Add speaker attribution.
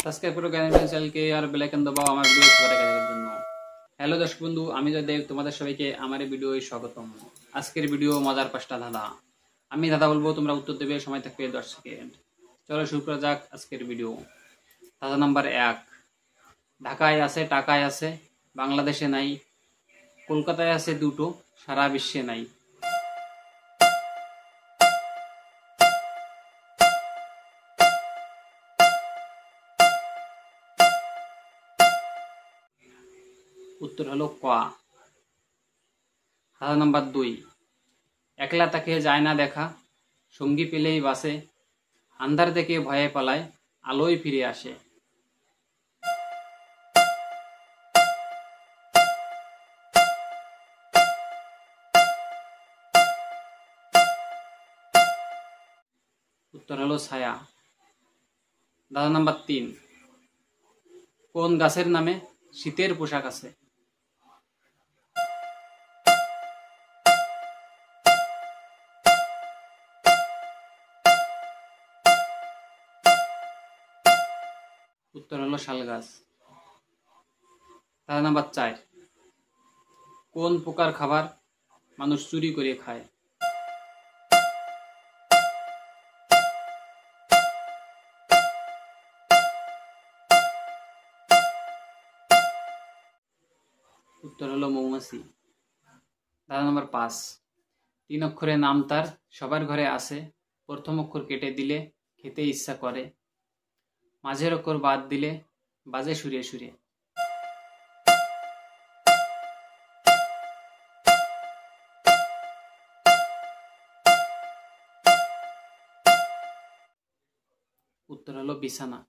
Speaker 1: Subscribe করো জ্ঞানের চ্যানেলকে আর বেল আইকন দবাও আমার ভিডিও সবার আগে দেখার জন্য। হ্যালো দর্শক বন্ধু, আমি জয়দেব, তোমাদের সবাইকে আমার এই ভিডিওয় স্বাগতম। আজকের ভিডিও মজার 5টা ধাঁধা। আমি ধাঁধা বলবো, তোমরা উত্তর দেবে, সময় থাকবে 10 সেকেন্ড। চলো শুরু করা যাক আজকের ভিডিও। ধাঁধা নাম্বার 1। ঢাকায় আছে, টাকায় আছে, বাংলাদেশে নাই, কলকাতায় আছে দুটো, সারা বিশ্বে নাই। উত্তর হলো ক। ধাঁধা নাম্বার 2। একলা তাকে যায় না দেখা, সঙ্গী পেলেই বাসে, আন্ধার দেখে ভয়ে পালায়, আলোয় ফিরে আসে। উত্তর হলো ছায়া। ধাঁধা নাম্বার 3। কোন গাছের নামে শীতের পোশাক আছে? উত্তর হলো শাল গাছ। ধাঁধা নাম্বার 4। কোন প্রকার খাবার মানুষ চুরি করে খায়? উত্তর হলো মৌমাছি। ধাঁধা নাম্বার 5। 3 অক্ষরের নাম তার, সবার ঘরে আছে, প্রথম অক্ষর কেটে দিলে খেতে ইচ্ছা করে, মাঝের অক্ষর বাদ দিলে বাজে সুরে সুরে। উত্তর হলো বিছানা।